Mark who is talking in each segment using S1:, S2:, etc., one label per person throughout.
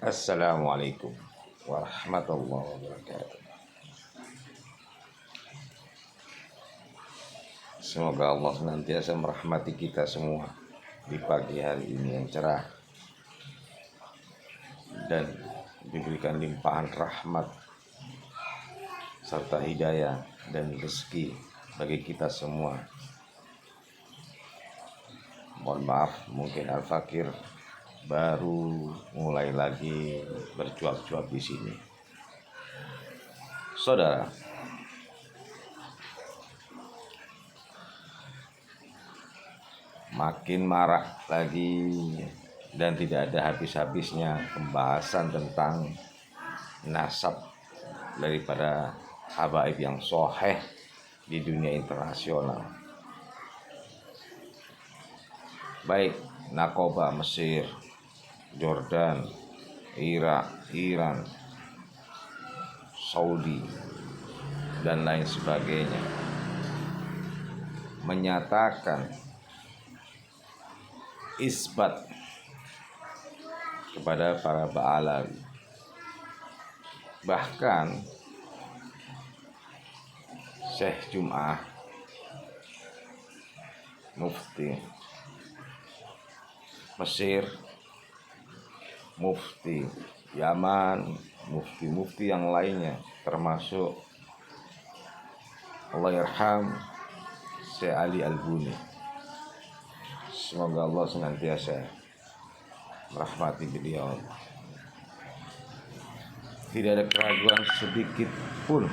S1: Assalamualaikum warahmatullahi wabarakatuh. Semoga Allah senantiasa merahmati kita semua di pagi hari ini yang cerah dan diberikan limpahan rahmat serta hidayah dan rezeki bagi kita semua. Mohon maaf, mungkin Al-Fakir baru mulai lagi bercuap-cuap di sini. Saudara, makin marak lagi dan tidak ada habis-habisnya pembahasan tentang nasab daripada habaib yang soheh di dunia internasional. Baik Nakoba Mesir, Jordan, Irak, Iran, Saudi, dan lain sebagainya menyatakan isbat kepada para Ba'alawi. Bahkan Syekh Jum'ah, Mufti Mesir, Mufti Yaman, mufti-mufti yang lainnya, termasuk Allahyarham Syekh Ali Al-Buni. Semoga Allah senantiasa merahmati beliau. Tidak ada keraguan sedikit pun,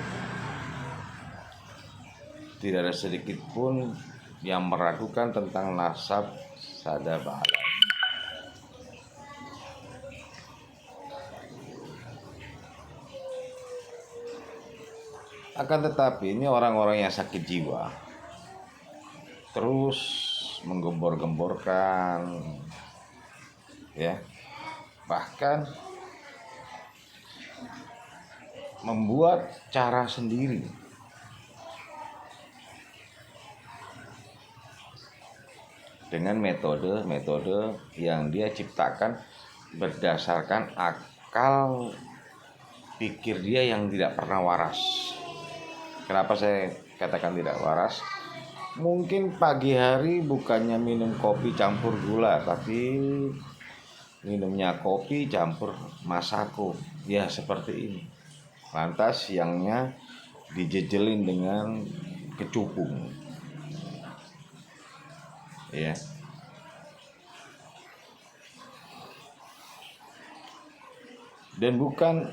S1: tidak ada sedikit pun yang meragukan tentang nasab Sada Ba'alawi. Akan tetapi ini orang-orang yang sakit jiwa terus menggembor-gemborkan, ya, bahkan membuat cara sendiri dengan metode-metode yang dia ciptakan berdasarkan akal pikir dia yang tidak pernah waras. Kenapa saya katakan tidak waras? Mungkin pagi hari bukannya minum kopi campur gula, tapi minumnya kopi campur masako. Ya seperti ini. Lantas siangnya dijejelin dengan kecupung. Ya. Dan bukan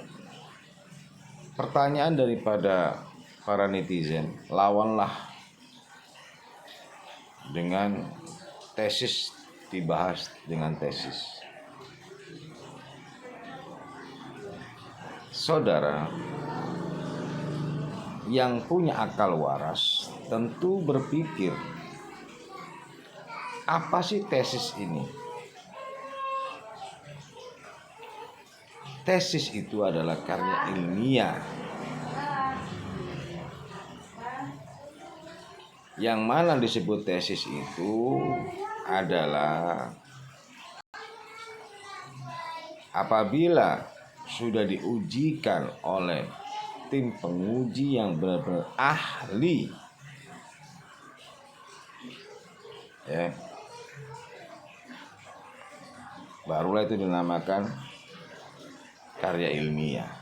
S1: pertanyaan daripada para netizen, lawanlah dengan tesis, dibahas dengan tesis. Saudara yang punya akal waras tentu berpikir, apa sih tesis ini? Tesis itu adalah karya ilmiah yang mana disebut tesis itu adalah apabila sudah diujikan oleh tim penguji yang benar-benar ahli, ya, barulah itu dinamakan karya ilmiah.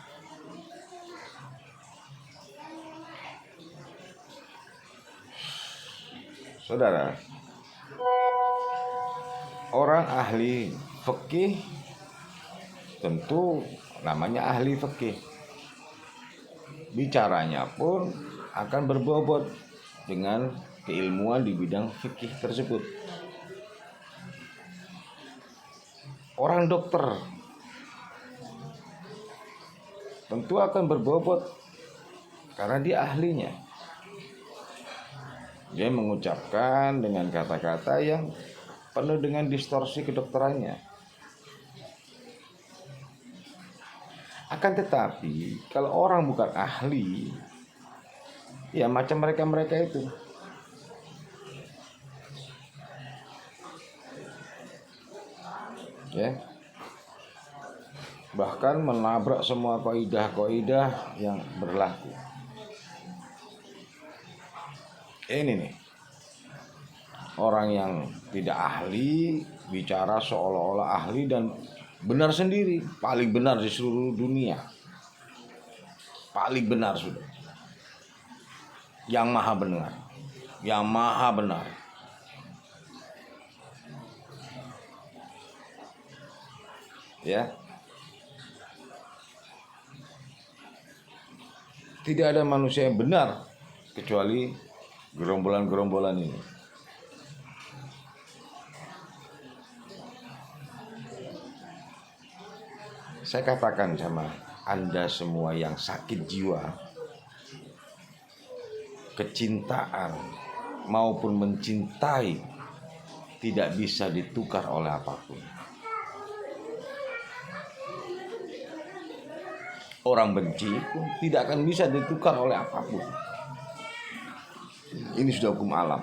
S1: Saudara, orang ahli fikih tentu namanya ahli fikih. Bicaranya pun akan berbobot dengan keilmuan di bidang fikih tersebut. Orang dokter tentu akan berbobot karena dia ahlinya. Dia mengucapkan dengan kata-kata yang penuh dengan distorsi kedokterannya. Akan tetapi kalau orang bukan ahli, ya macam mereka-mereka itu, ya, bahkan menabrak semua kaidah-kaidah yang berlaku. Ini nih, orang yang tidak ahli bicara seolah-olah ahli dan benar sendiri, paling benar di seluruh dunia, paling benar sudah, yang maha benar, yang maha benar. Ya, tidak ada manusia yang benar kecuali gerombolan-gerombolan ini. Saya katakan sama Anda semua yang sakit jiwa, kecintaan maupun mencintai tidak bisa ditukar oleh apapun. Orang benci pun tidak akan bisa ditukar oleh apapun. Ini sudah hukum alam.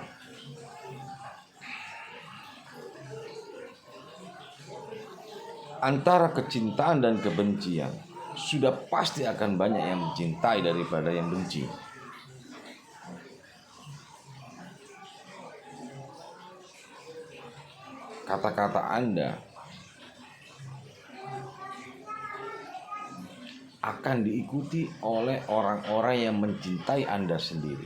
S1: Antara kecintaan dan kebencian sudah pasti akan banyak yang mencintai daripada yang benci. Kata-kata Anda akan diikuti oleh orang-orang yang mencintai Anda sendiri.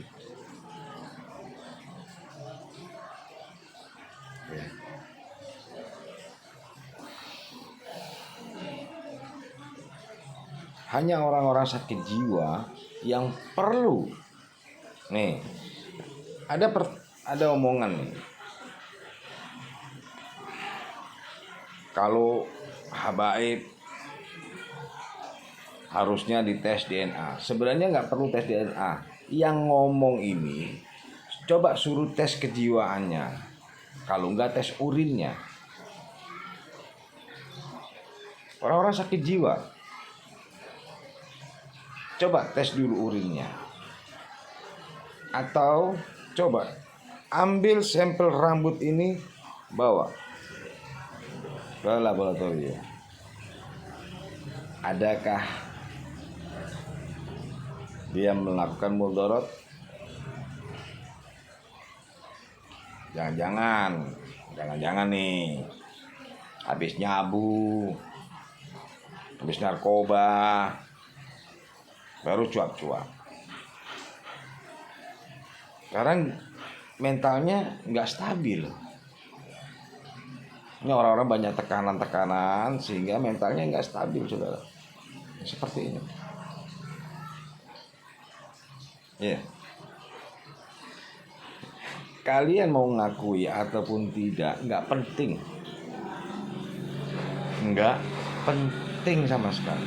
S1: Hanya orang-orang sakit jiwa yang perlu. Nih, ada omongan nih. Kalau habaib harusnya dites DNA. Sebenarnya nggak perlu tes DNA. Yang ngomong ini coba suruh tes kejiwaannya. Kalau nggak tes urinnya. Orang-orang sakit jiwa, coba tes dulu urinnya. Atau coba ambil sampel rambut ini, bawa ke laboratorium. Adakah dia melakukan mudarat? Jangan-jangan nih habis nyabu, habis narkoba, baru cuap-cuap. Sekarang mentalnya nggak stabil. Ini orang-orang banyak tekanan-tekanan sehingga mentalnya nggak stabil, saudara. Seperti ini. Ya. Kalian mau ngakui ataupun tidak, nggak penting. Nggak penting sama sekali.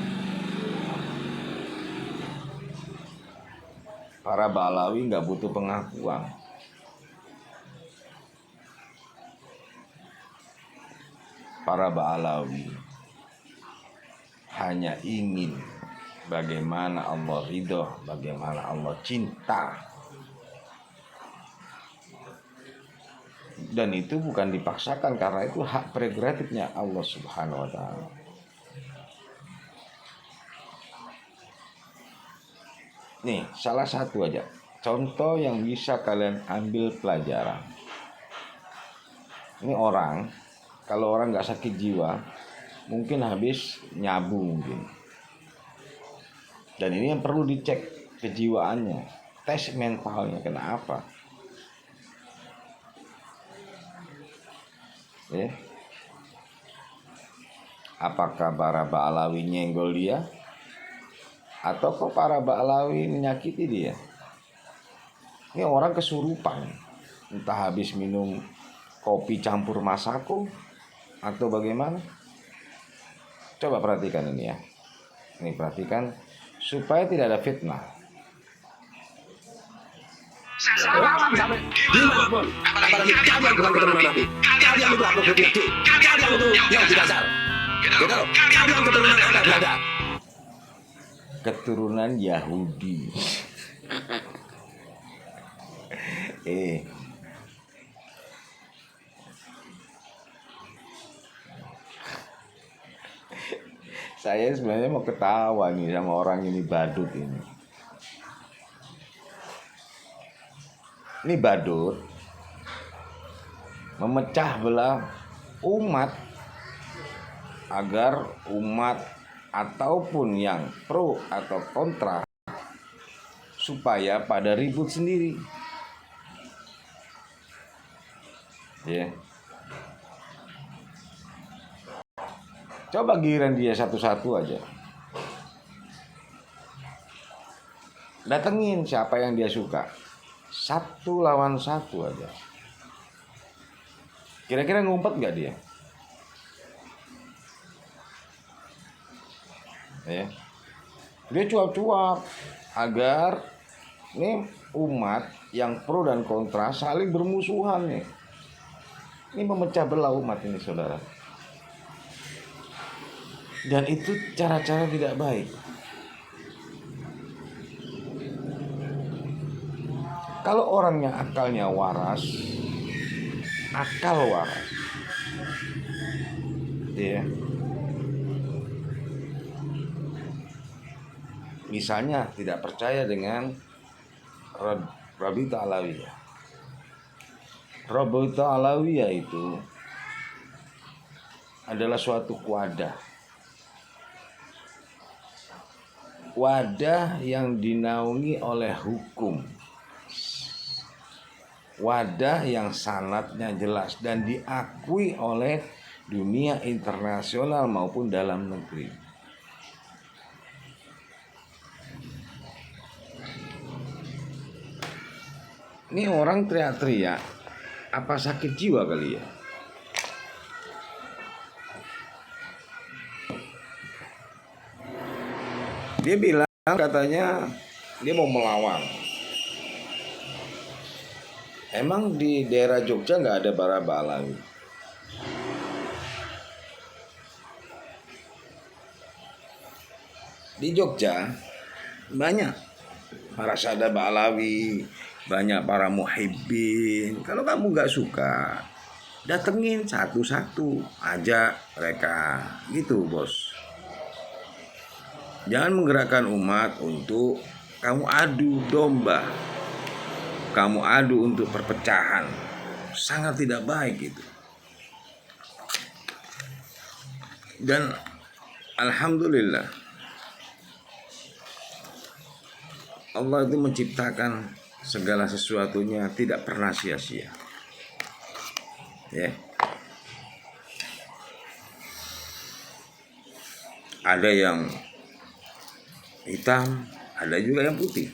S1: Para Ba'alawi nggak butuh pengakuan. Para Ba'alawi hanya ingin bagaimana Allah ridho, bagaimana Allah cinta. Dan itu bukan dipaksakan karena itu hak prerogatifnya Allah Subhanahu wa taala. Nih, salah satu aja contoh yang bisa kalian ambil pelajaran. Ini orang, kalau orang nggak sakit jiwa, mungkin habis nyabu mungkin. Dan ini yang perlu dicek kejiwaannya, tes mentalnya, kenapa? Ya. Apakah para Ba'alawi nyenggol dia? Atau kok para Ba'alawi menyakiti dia? Ini orang kesurupan, entah habis minum kopi campur masako atau bagaimana. Coba perhatikan ini ya. Ini perhatikan supaya tidak ada fitnah. Dimanapun, apalagi kalian bukan keturunan Nabi, kalian itu makhluk berbeda, kalian itu yang didasar. Kalian keturunan Anda berada. Keturunan Yahudi. Saya sebenarnya mau ketawa nih sama orang ini, badut ini. Ini badut memecah belah umat agar umat ataupun yang pro atau kontra supaya pada ribut sendiri. Ya. Coba giliran dia satu-satu aja. Datengin siapa yang dia suka. 1 lawan 1 aja. Kira-kira ngumpet gak dia? Ya. Dia cuap-cuap agar nih umat yang pro dan kontra saling bermusuhan nih. Ini memecah belah umat ini, saudara. Dan itu cara-cara tidak baik. Kalau orangnya akalnya waras, akal waras, ya. Misalnya tidak percaya dengan Rabita Alawiyah. Rabita Alawiyah itu adalah suatu wadah yang dinaungi oleh hukum, wadah yang sanadnya jelas dan diakui oleh dunia internasional maupun dalam negeri. Ini orang teriak-teriak, apa sakit jiwa kali ya? Dia bilang katanya dia mau melawan. Emang di daerah Jogja nggak ada Baraba Alawi? Di Jogja banyak para sadab Alawi, banyak para muhibbin. Kalau kamu nggak suka, datengin satu-satu aja mereka, gitu bos. Jangan menggerakkan umat untuk kamu adu domba, kamu adu untuk perpecahan. Sangat tidak baik itu. Dan alhamdulillah Allah itu menciptakan segala sesuatunya tidak pernah sia-sia. Ya. Ada yang hitam, ada juga yang putih.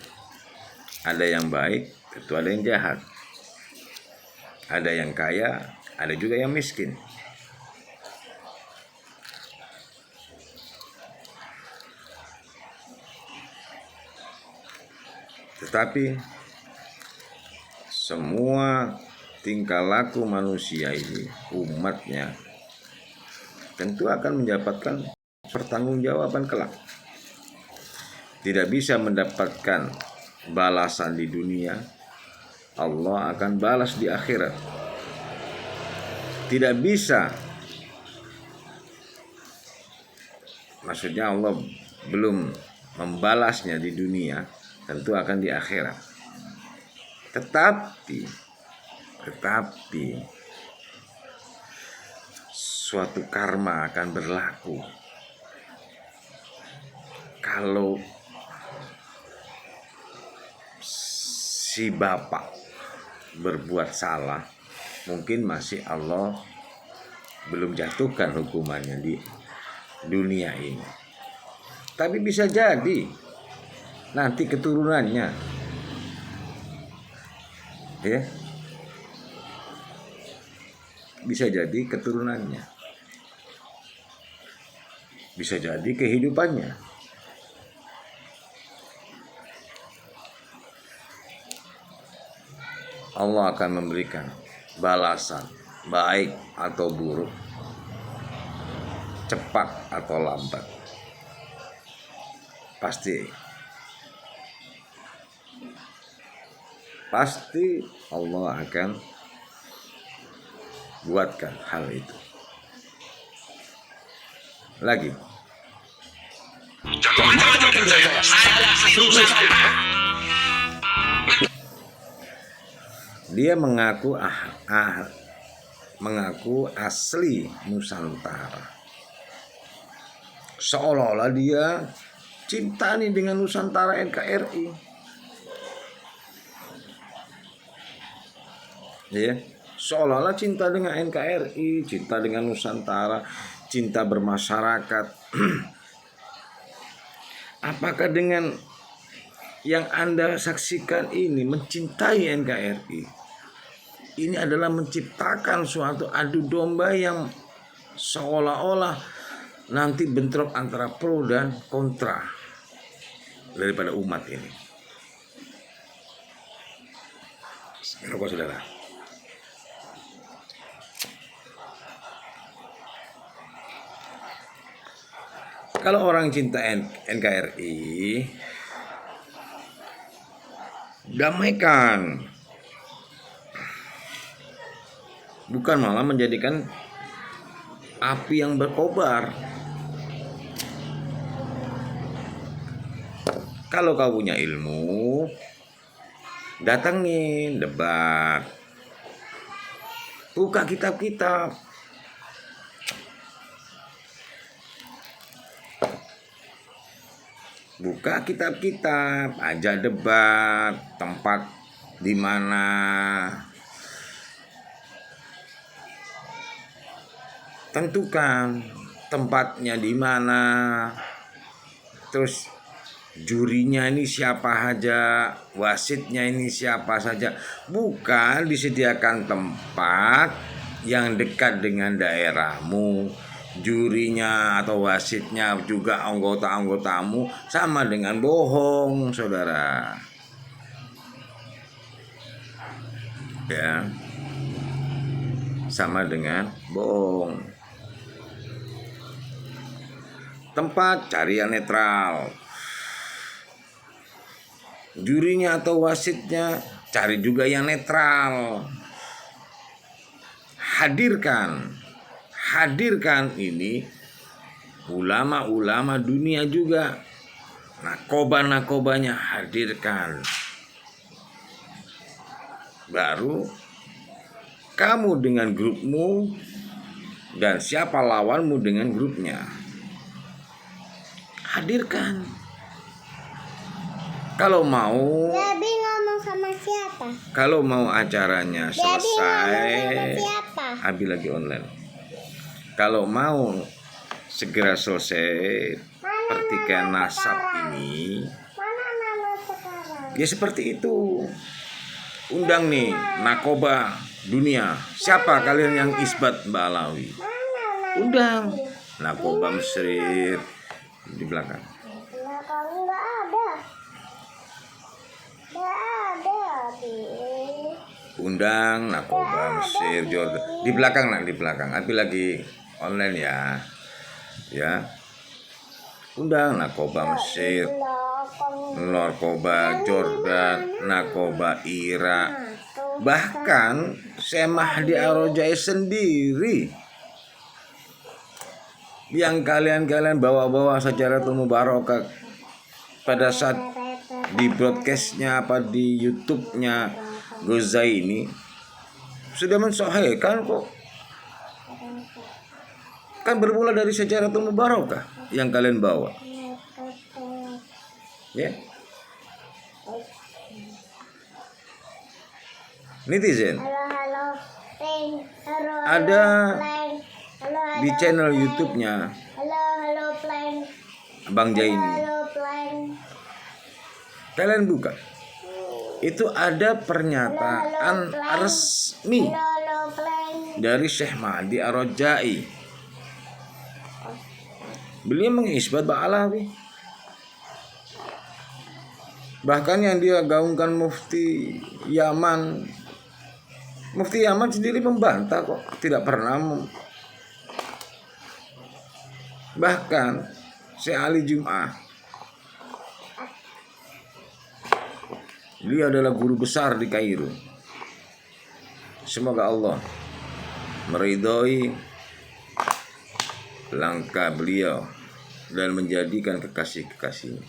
S1: Ada yang baik, tentu ada yang jahat. Ada yang kaya, ada juga yang miskin. Tetapi semua tingkah laku manusia ini, umatnya, tentu akan mendapatkan pertanggungjawaban kelak. Tidak bisa mendapatkan balasan di dunia, Allah akan balas di akhirat. Tidak bisa, maksudnya Allah belum membalasnya di dunia, tentu akan di akhirat. Tetapi suatu karma akan berlaku kalau si bapak berbuat salah. Mungkin masih Allah belum jatuhkan hukumannya di dunia ini, tapi bisa jadi nanti keturunannya, ya, bisa jadi keturunannya, bisa jadi kehidupannya. Allah akan memberikan balasan baik atau buruk, cepat atau lambat. Pasti Allah akan buatkan hal itu. Lagi,
S2: macam-macam kerja saya asli Nusantara.
S1: Dia mengaku asli Nusantara. Seolah-olah dia cinta nih dengan Nusantara NKRI. Ya, seolah-olah cinta dengan NKRI, cinta dengan Nusantara, cinta bermasyarakat. Apakah dengan yang Anda saksikan ini mencintai NKRI? Ini adalah menciptakan suatu adu domba yang seolah-olah nanti bentrok antara pro dan kontra daripada umat ini. Rokok saudara. Kalau orang cinta NKRI, damaikan, bukan malah menjadikan api yang berkobar. Kalau kau punya ilmu, datangin debat, buka kitab-kitab, buka kitab-kitab, ajak debat, tempat di mana tentukan tempatnya di mana, terus jurinya ini siapa saja, wasitnya ini siapa saja. Bukan disediakan tempat yang dekat dengan daerahmu, jurinya atau wasitnya juga anggota-anggotamu, sama dengan bohong, saudara. Ya, sama dengan bohong. Tempat cari yang netral, jurinya atau wasitnya cari juga yang netral. Hadirkan ini ulama-ulama dunia juga, nakoba-nakobanya hadirkan. Baru kamu dengan grupmu dan siapa lawanmu dengan grupnya, hadirkan. Kalau mau,
S3: Debbie ngomong sama siapa?
S1: Kalau mau acaranya selesai, Abi lagi online. Kalau mau segera selesai pertikaian nasab ini,
S3: Mana Nana sekarang?
S1: ya seperti itu. Undang nih nakoba dunia. Siapa kalian yang isbat Mbak Alawi?
S3: Mana Nana?
S1: Undang nakoba Mesir di belakang.
S3: Belakang nggak ada. Nggak ada, Bi.
S1: Undang nakoba Mesir, Jordan di belakang, di belakang. Abi lagi online ya. Ya. Undang nakoba Mesir,
S3: Belakang.
S1: narkoba Jordan, narkoba Irak. Bahkan Syekh Mahdi Ar-Rajai sendiri yang kalian bawa-bawa secara mubarakah pada saat di broadcastnya apa di YouTube-nya Gozaini sudah mensahihkan kok. Kan bermula dari sejarah mubarakah yang kalian bawa. Ya. Netizen
S3: Halo, Plain.
S1: ada
S3: Plain. Halo,
S1: di channel YouTube-nya
S3: Halo, Plain.
S1: Bang Jaini.
S3: Halo, Plain.
S1: Kalian buka. Itu ada pernyataan resmi
S3: Halo, Plain.
S1: dari Syekh Mahdi Ar-Rajai. Beliau mengisbat Ba'alawi. Bahkan yang dia gaungkan Mufti Yaman sendiri membantah kok, tidak pernah. Bahkan Syekh Ali Jum'ah, beliau adalah guru besar di Kairo. Semoga Allah meridhoi langkah beliau dan menjadikan kekasih-kekasihnya,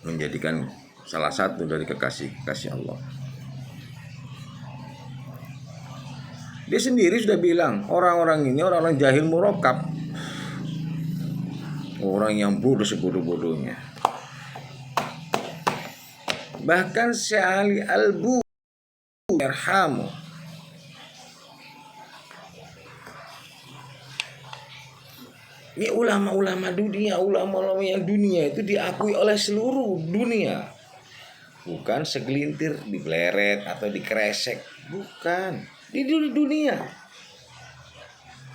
S1: menjadikan salah satu dari kekasih-kekasih Allah. Dia sendiri sudah bilang, orang-orang ini orang-orang jahil murakkab, orang yang bodoh sebodoh-bodohnya. Bahkan Syekh Ali Al-Bu yarhamu, ini ulama-ulama dunia, ulama-ulama yang dunia itu diakui oleh seluruh dunia. Bukan segelintir dibeleret atau dikresek, bukan. Di dunia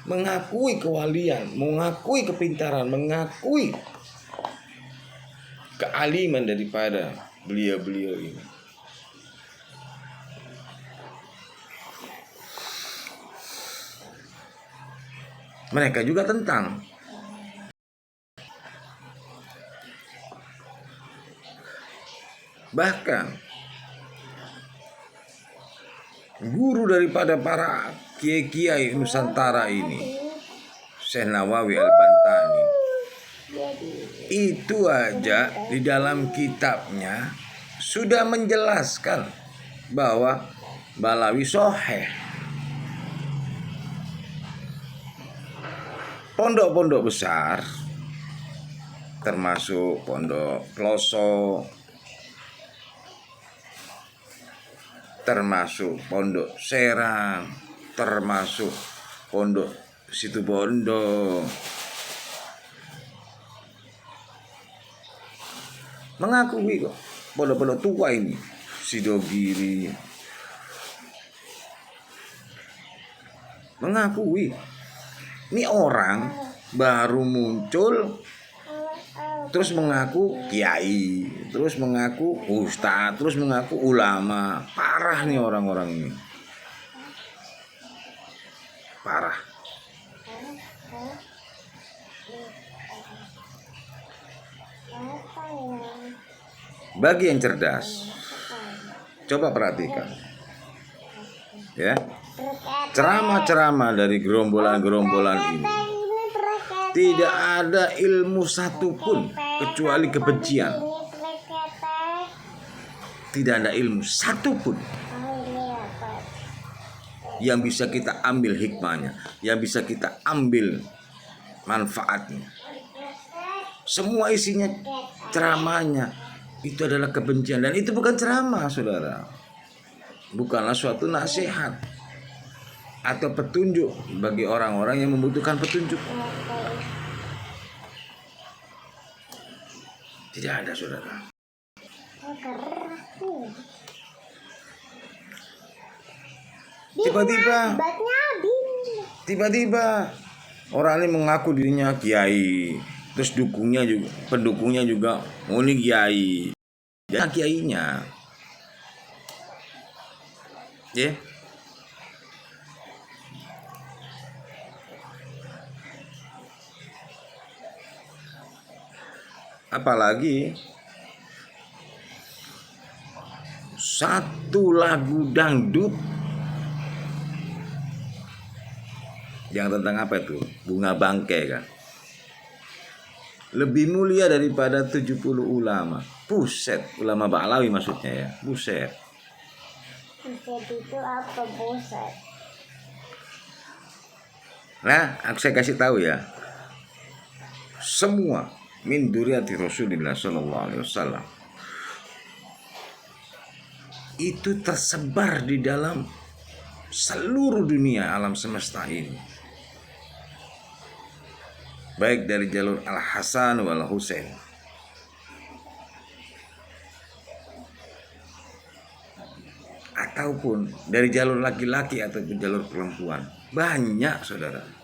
S1: mengakui kewalian, mengakui kepintaran, mengakui kealiman daripada beliau-beliau ini. Mereka juga tentang bahkan guru daripada para kiai-kiai Nusantara ini, Syekh Nawawi Al-Bantani, itu aja di dalam kitabnya sudah menjelaskan bahwa Balawi sahih. Pondok-pondok besar termasuk Pondok Ploso, termasuk Pondok Serang, termasuk Pondok Situbondo, mengakui kok pondok-pondok tua ini, Sidogiri, mengakui. Ini orang baru muncul terus mengaku kiai, terus mengaku ustadz, terus mengaku ulama. Parah nih orang-orang ini, parah. Bagi yang cerdas, coba perhatikan ya, ceramah-ceramah dari gerombolan-gerombolan ini tidak ada ilmu satupun kecuali kebencian. Tidak ada ilmu satupun yang bisa kita ambil hikmahnya, yang bisa kita ambil manfaatnya. Semua isinya ceramahnya itu adalah kebencian, dan itu bukan ceramah, saudara. Bukanlah suatu nasihat atau petunjuk bagi orang-orang yang membutuhkan petunjuk. Tidak ada, saudara. Tiba-tiba orang ini mengaku dirinya kiai, terus pendukungnya juga oh ini kiai, dan kiainya, ya. Apalagi satu lagu dangdut yang tentang apa itu? Bunga bangkai kan. Lebih mulia daripada 70 ulama. Buset, ulama Ba'alawi maksudnya ya. Buset.
S3: Buset itu apa buset?
S1: Nah, saya kasih tahu ya. Semua min duriyati Rasulillah sallallahu alaihi wasallam itu tersebar di dalam seluruh dunia alam semesta ini, baik dari jalur Al-Hasan wal Husain, ataupun dari jalur laki-laki ataupun jalur perempuan. Banyak, saudara.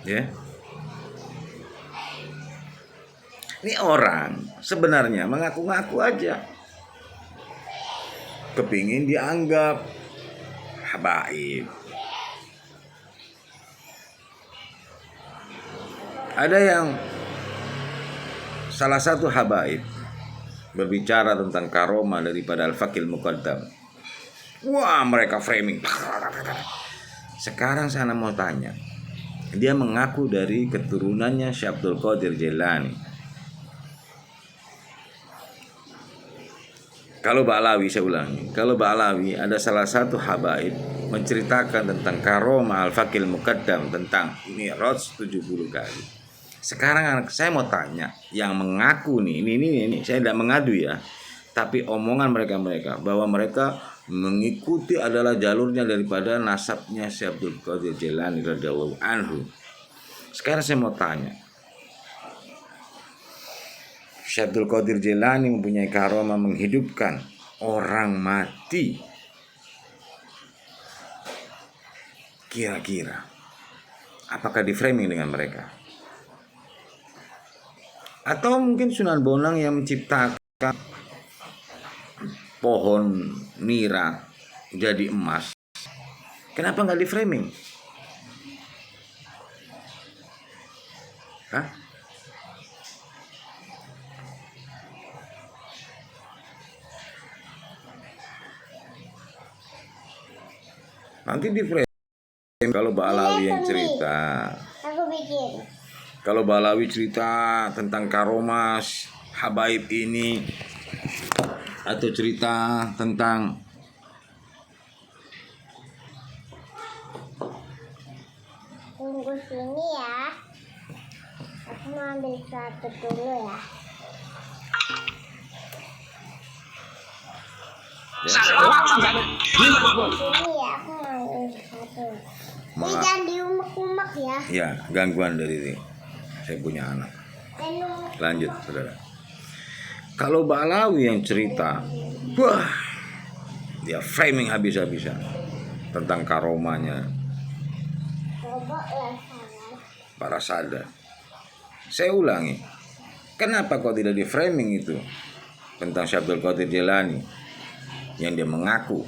S1: Ya. Ini orang sebenarnya mengaku-ngaku aja, kepingin dianggap habaib. Ada yang salah satu habaib berbicara tentang karomah daripada Al-Faqih Al-Muqaddam. Wah, mereka framing. Sekarang saya mau tanya, dia mengaku dari keturunannya Syekh Abdul Qadir Jailani. Kalau Ba'alawi, saya ulangi, kalau Ba'alawi ada salah satu habaib menceritakan tentang karomah al-faqil muqaddam, tentang Mi'raj 70 kali. Sekarang saya mau tanya, yang mengaku nih, ini saya tidak mengadu ya, tapi omongan mereka bahwa mereka mengikuti adalah jalurnya daripada nasabnya Syekh Abdul Qadir Jailani radhiyallahu anhu. Sekarang saya mau tanya, Syekh Abdul Qadir Jailani mempunyai karomah menghidupkan orang mati. Kira-kira apakah di framing dengan mereka? Atau mungkin Sunan Bonang yang menciptakan pohon nira jadi emas? Kenapa nggak di framing? Hah? Nanti di frame kalau Ba'alawi yang cerita.
S3: Aku bikin.
S1: Kalau Ba'alawi cerita tentang karomas habaib ini, atau cerita tentang
S3: Tunggu sini ya. Aku mau ambil satu dulu ya. Sini ya, aku mau ambil satu. Ini
S1: Maaf.
S3: jangan diumek-umek ya.
S1: Ya, gangguan dari saya punya anak.
S3: Dan
S1: Lanjut, saudara. Kalau Ba'alawi yang cerita, wah, dia framing habis-habisan tentang karomanya
S3: coba lah sayang.
S1: para sadar. Saya ulangi, kenapa kok tidak di framing itu tentang Syekh Abdul Qadir Jailani yang dia mengaku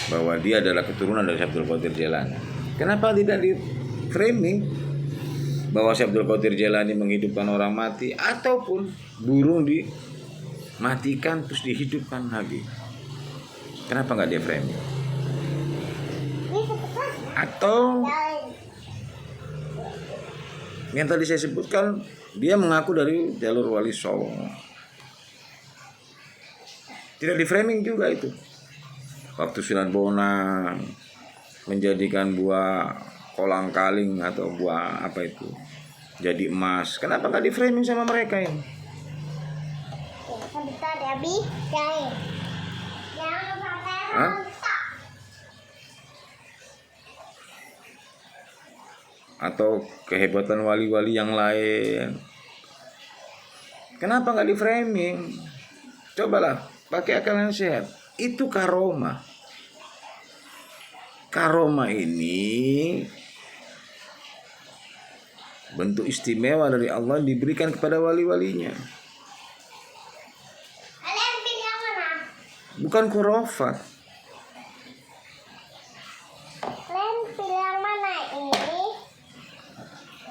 S1: bahwa dia adalah keturunan dari Syekh Abdul Qadir Jailani? Kenapa tidak di framing bahwa Syekh Abdul Qadir Jailani menghidupkan orang mati, ataupun burung dimatikan terus dihidupkan lagi? Kenapa nggak di framing?
S3: Ini cepetan.
S1: Atau yang tadi saya sebutkan, dia mengaku dari jalur Wali Songo. Tidak di framing juga itu. Waktu Sunan Bonang menjadikan buah kolang-kaling atau buah apa itu jadi emas, kenapa nggak di framing sama mereka ini?
S3: Sebentar ya, Bi. Jangan sampai
S1: Hah?
S3: rontok.
S1: Atau kehebatan wali-wali yang lain, kenapa nggak di framing? Cobalah pakai akal yang sehat. Itu karomah. Karomah ini bentuk istimewa dari Allah diberikan kepada wali-walinya,
S3: Kalian pilih yang mana?
S1: bukan khurafat.
S3: Kalian pilih yang mana ini?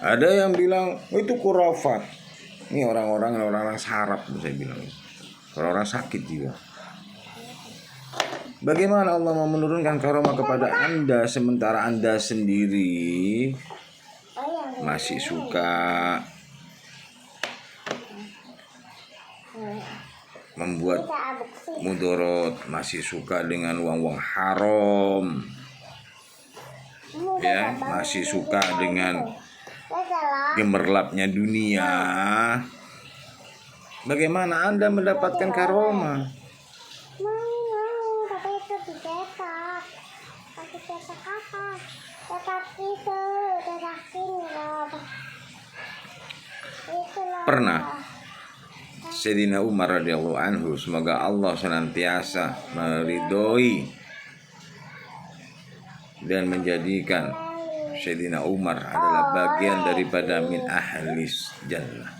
S1: Ada yang bilang oh, itu khurafat. Ini orang-orang sarap, saya bilang. Orang-orang sakit juga. Bagaimana Allah mau menurunkan karomah kepada Anda sementara Anda sendiri
S3: Oh, yang
S1: masih suka membuat
S3: kita aduk sih.
S1: mudorot, masih suka dengan uang-uang haram, ya, masih suka dengan gemerlapnya dunia. Bagaimana Anda mendapatkan karomah?
S3: Mau, tapi itu dicetak. Tapi cetak apa? Cetak itu, cetak ini loh. Itu loh.
S1: Pernah Sayyidina Umar radhiyallahu anhu, semoga Allah senantiasa meridhoi dan menjadikan Sayyidina Umar adalah bagian daripada min ahlis jannah.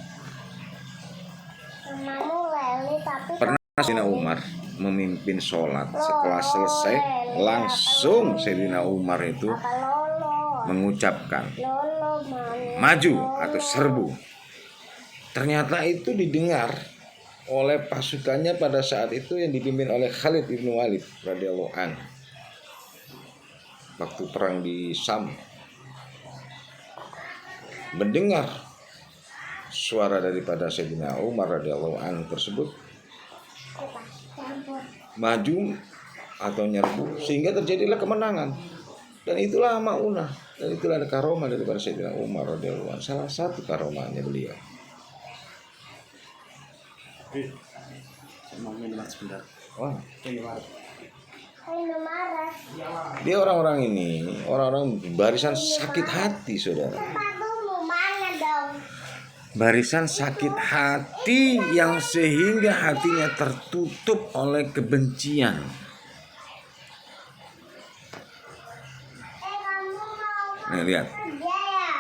S3: Mamamu leli tapi
S1: Pernah Sayyidina Umar memimpin sholat, setelah selesai langsung Sayyidina Umar itu
S3: apa lolo?
S1: mengucapkan
S3: Lolo mana?
S1: maju atau serbu. Ternyata itu didengar oleh pasukannya pada saat itu yang dipimpin oleh Khalid bin Walid radhiyallahu anhu. waktu perang di Sam, mendengar suara daripada Sayyidina Umar radhiyallahu anhu tersebut, maju atau nyerbu, sehingga terjadilah kemenangan. Dan itulah maunah, dan itulah ada karomah daripada Sayyidina Umar radhiyallahu anhu. Salah satu karomahnya beliau.
S4: Saya mau minuman sebentar.
S1: Wah,
S3: Ayo marah.
S1: dia orang-orang ini, orang-orang barisan sakit hati, saudara.
S3: Sepatu mau mana dong?
S1: Barisan sakit hati yang sehingga hatinya tertutup oleh kebencian.
S3: Kamu mau
S1: Nih lihat,
S3: kerja ya?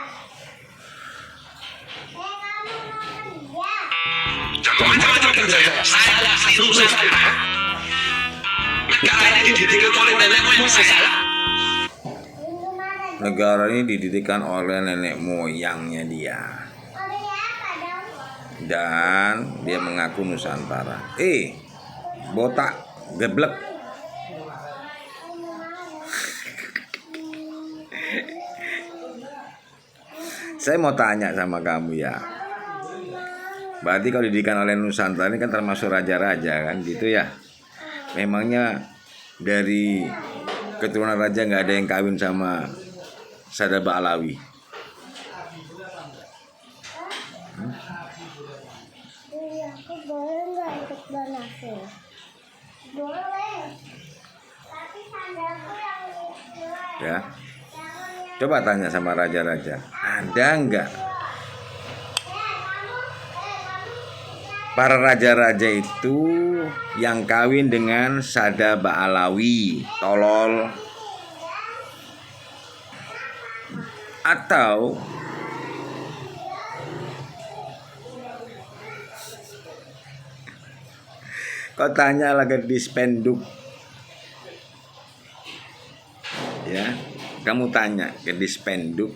S3: Kamu mau kerja?
S2: Jangan kerja saya adalah urusan saya. Negara ini didirikan oleh nenek moyang saya.
S3: Ini marah.
S1: negara ini didirikan oleh nenek moyangnya dia.
S3: Oleh apa dong?
S1: Dan dia mengaku Nusantara. Botak, geblek. Saya mau tanya sama kamu ya. Berarti kalau dididikan oleh Nusantara ini kan termasuk raja-raja kan gitu ya. Memangnya dari keturunan raja nggak ada yang kawin sama Sadaba Alawi?
S3: Iya, aku boleh nggak ikut donasi? Boleh. Tapi sandalku yang jual.
S1: Ya. Coba tanya sama raja-raja, ada nggak para raja-raja itu yang kawin dengan Sadaba Alawi, tolol? Atau kau tanya lagi di spenduk, ya, kamu tanya ke dispenduk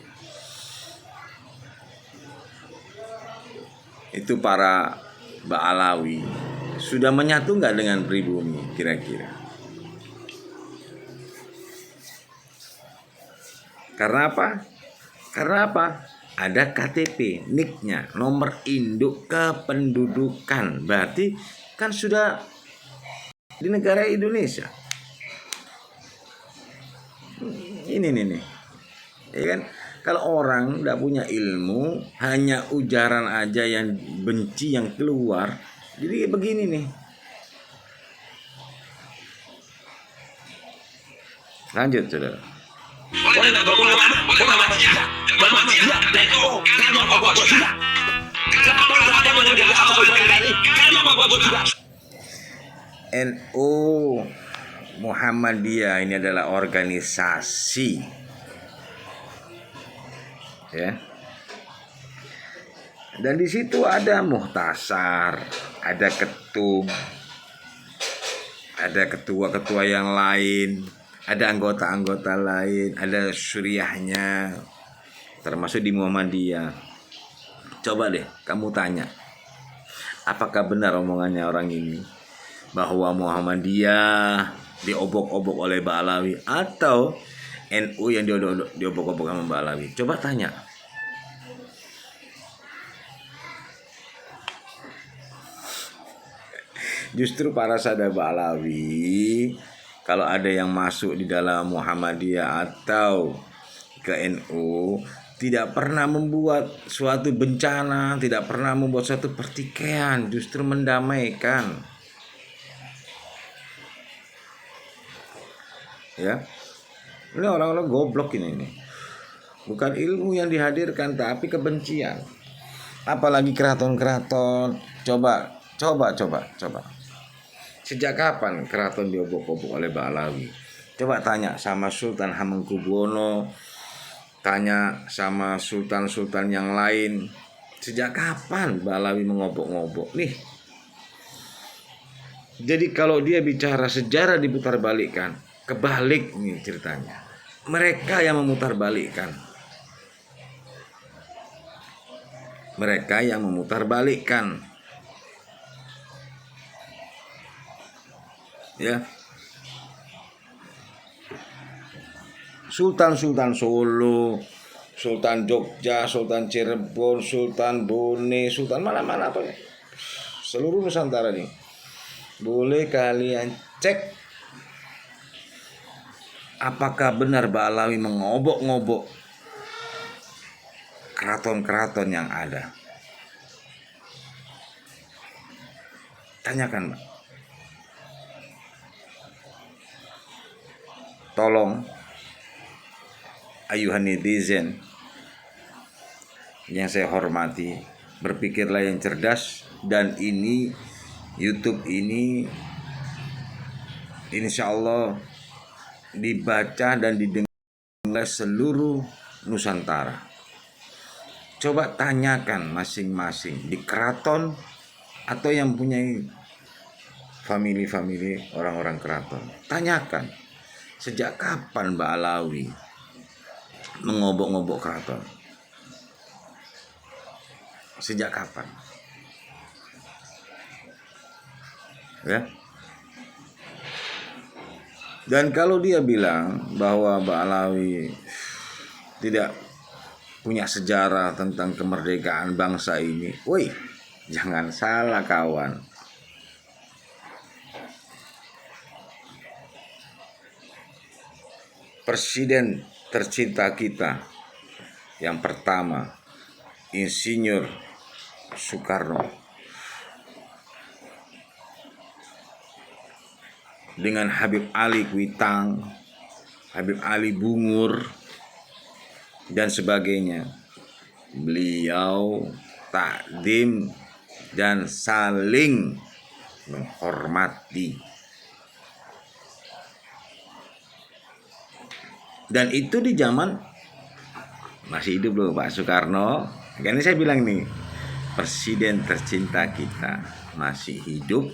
S1: itu para Ba'alawi sudah menyatu nggak dengan pribumi kira-kira? Karena apa? Karena apa? Ada KTP, NIK-nya, nomor induk kependudukan. Berarti kan sudah di negara Indonesia. Ini nih, ya kan? Kalau orang tidak punya ilmu, hanya ujaran aja yang benci yang keluar, jadi begini nih. Lanjut, saudara.
S2: Boleh nggak berulama? Boleh nggak dia? Bapak dia, Neko, kamu apa buat juga? Kenapa berulama menjadi apa ini? Kamu apa buat juga?
S1: NU Muhammadiyah ini adalah organisasi, ya. Dan di situ ada muhtasar, ada ketum, ada ketua-ketua yang lain, ada anggota-anggota lain, ada syuriahnya, termasuk di Muhammadiyah. Coba deh kamu tanya, apakah benar omongannya orang ini bahwa Muhammadiyah diobok-obok oleh Ba'alawi atau NU yang diobok-obok sama Ba'alawi? Coba tanya. Justru para Sadaba Alawi, kalau ada yang masuk di dalam Muhammadiyah atau ke NU, tidak pernah membuat suatu bencana, tidak pernah membuat suatu pertikaian, justru mendamaikan. Ya, ini orang-orang goblok ini. Bukan ilmu yang dihadirkan, tapi kebencian. Apalagi keraton-keraton. Coba. Sejak kapan keraton diobok-obok oleh Ba'alawi? Coba tanya sama Sultan Hamengkubuwono, tanya sama sultan-sultan yang lain. Sejak kapan Ba'alawi mengobok-ngobok? Nih. Jadi kalau dia bicara sejarah diputarbalikkan, kebalik nih ceritanya. Mereka yang memutarbalikkan. Ya. Sultan-sultan Solo, Sultan Jogja, Sultan Cirebon, Sultan Bone, Sultan mana-mana apa ya. Seluruh Nusantara nih. Boleh kalian cek apakah benar Mbak Alawi mengobok-ngobok keraton-keraton yang ada. Tanyakan, Mbak. Tolong ayuhan netizen yang saya hormati, berpikirlah yang cerdas, dan ini YouTube ini insya Allah dibaca dan didengar oleh seluruh Nusantara. Coba tanyakan masing-masing di keraton atau yang punya famili-famili orang-orang keraton. Tanyakan, sejak kapan Mbak Alawi mengobok-ngobok keraton? Sejak kapan? Ya. Dan kalau dia bilang bahwa Mbak Alawi tidak punya sejarah tentang kemerdekaan bangsa ini, woi, jangan salah kawan. Presiden tercinta kita yang pertama, Insinyur Soekarno, dengan Habib Ali Kuitang, Habib Ali Bungur, dan sebagainya. Beliau takdim dan saling menghormati. Dan itu di zaman masih hidup loh Pak Soekarno. Karena saya bilang nih, presiden tercinta kita masih hidup.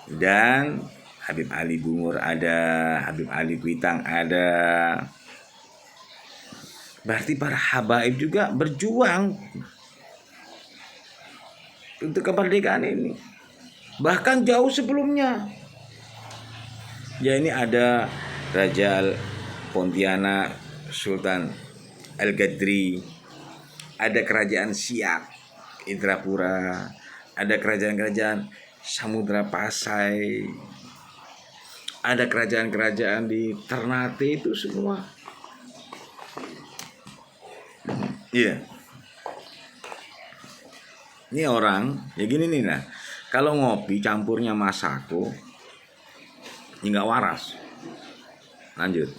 S1: Dan Habib Ali Bungur ada, Habib Ali Kuitang ada. Berarti para habaib juga berjuang untuk kemerdekaan ini. Bahkan jauh sebelumnya. Ya, ini ada Raja Pontianak, Sultan Al-Gadri, ada kerajaan Siak, Indrapura, ada kerajaan-kerajaan Samudra Pasai, ada kerajaan-kerajaan di Ternate, itu semua. Iya. Ini orang, ya gini nih lah. Kalau ngopi campurnya Masako, ya nggak waras. Lanjut.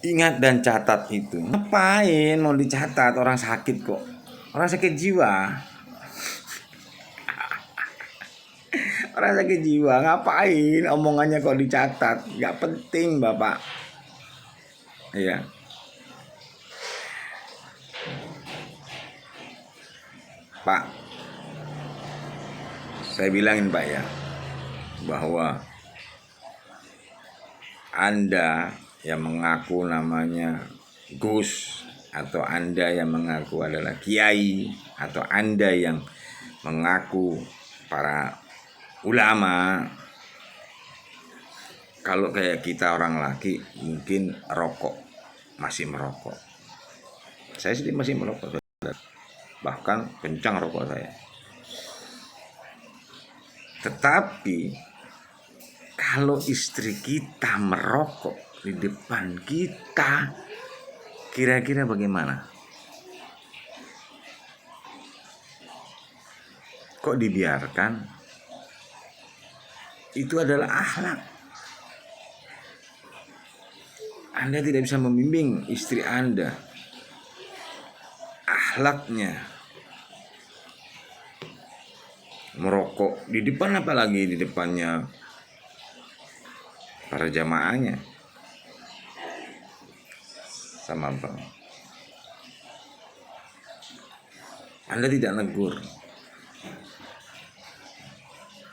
S1: Ingat dan catat itu. Ngapain mau dicatat? Orang sakit kok. Orang sakit jiwa. Orang sakit jiwa ngapain omongannya kok dicatat? Gak penting Bapak. Iya. Pak, saya bilangin Pak ya, bahwa Anda yang mengaku namanya Gus, atau Anda yang mengaku adalah Kiai, atau Anda yang mengaku para ulama, kalau kayak kita orang laki mungkin rokok, masih merokok. Saya sendiri masih merokok, bahkan kencang rokok saya. Tetapi kalau istri kita merokok di depan kita, kira-kira bagaimana? Kok dibiarkan? Itu adalah akhlak. Anda tidak bisa membimbing istri Anda. Akhlaknya merokok di depan, apalagi di depannya para jamaahnya sama Bang. Anda tidak negur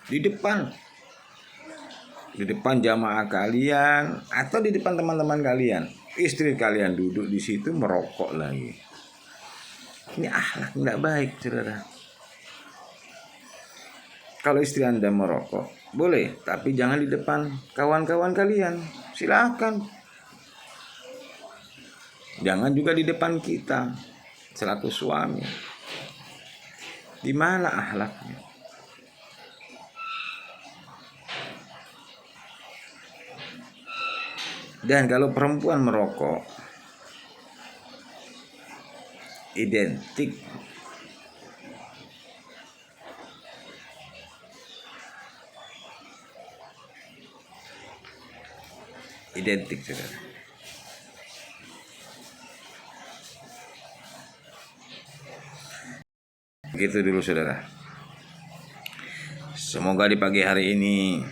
S1: di depan jamaah kalian atau di depan teman-teman kalian, istri kalian duduk di situ merokok lagi. Ini akhlak tidak baik, saudara. Kalau istri Anda merokok, boleh, tapi jangan di depan kawan-kawan kalian. Silakan. Jangan juga di depan kita selaku suami. Di mana akhlaknya? Dan kalau perempuan merokok, identik saudara. Begitu dulu saudara. Semoga di pagi hari ini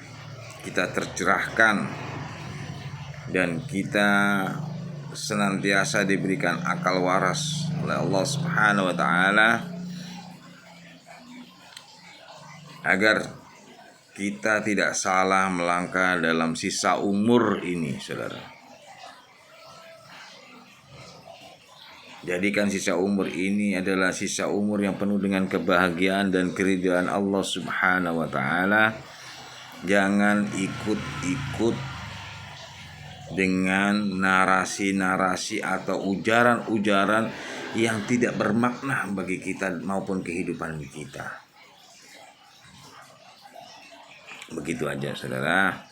S1: kita tercerahkan dan kita senantiasa diberikan akal waras oleh Allah Subhanahu wa taala agar kita tidak salah melangkah dalam sisa umur ini, saudara. Jadikan sisa umur ini adalah sisa umur yang penuh dengan kebahagiaan dan keridhaan Allah Subhanahu wa taala. Jangan ikut-ikut dengan narasi-narasi atau ujaran-ujaran yang tidak bermakna bagi kita maupun kehidupan kita. Begitu aja saudara.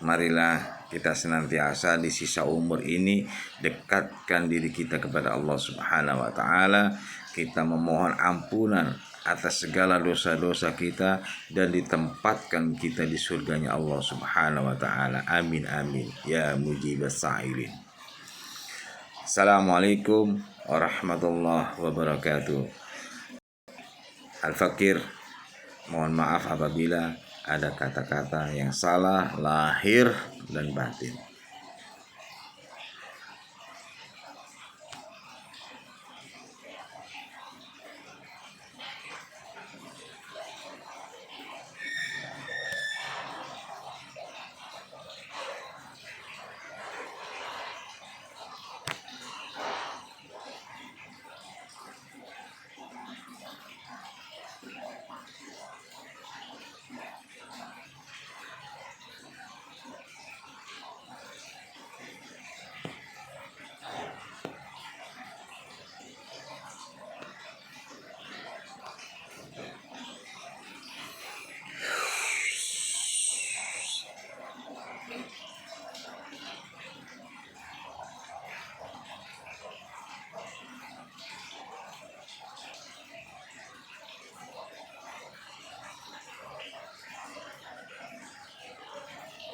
S1: Marilah kita senantiasa di sisa umur ini dekatkan diri kita kepada Allah Subhanahu wa taala. Kita memohon ampunan atas segala dosa-dosa kita dan ditempatkan kita di surganya Allah Subhanahu wa taala. Amin amin ya mujibas sa'ilin. Assalamualaikum warahmatullahi wabarakatuh. Al-Fakir, mohon maaf apabila ada kata-kata yang salah lahir dan batin.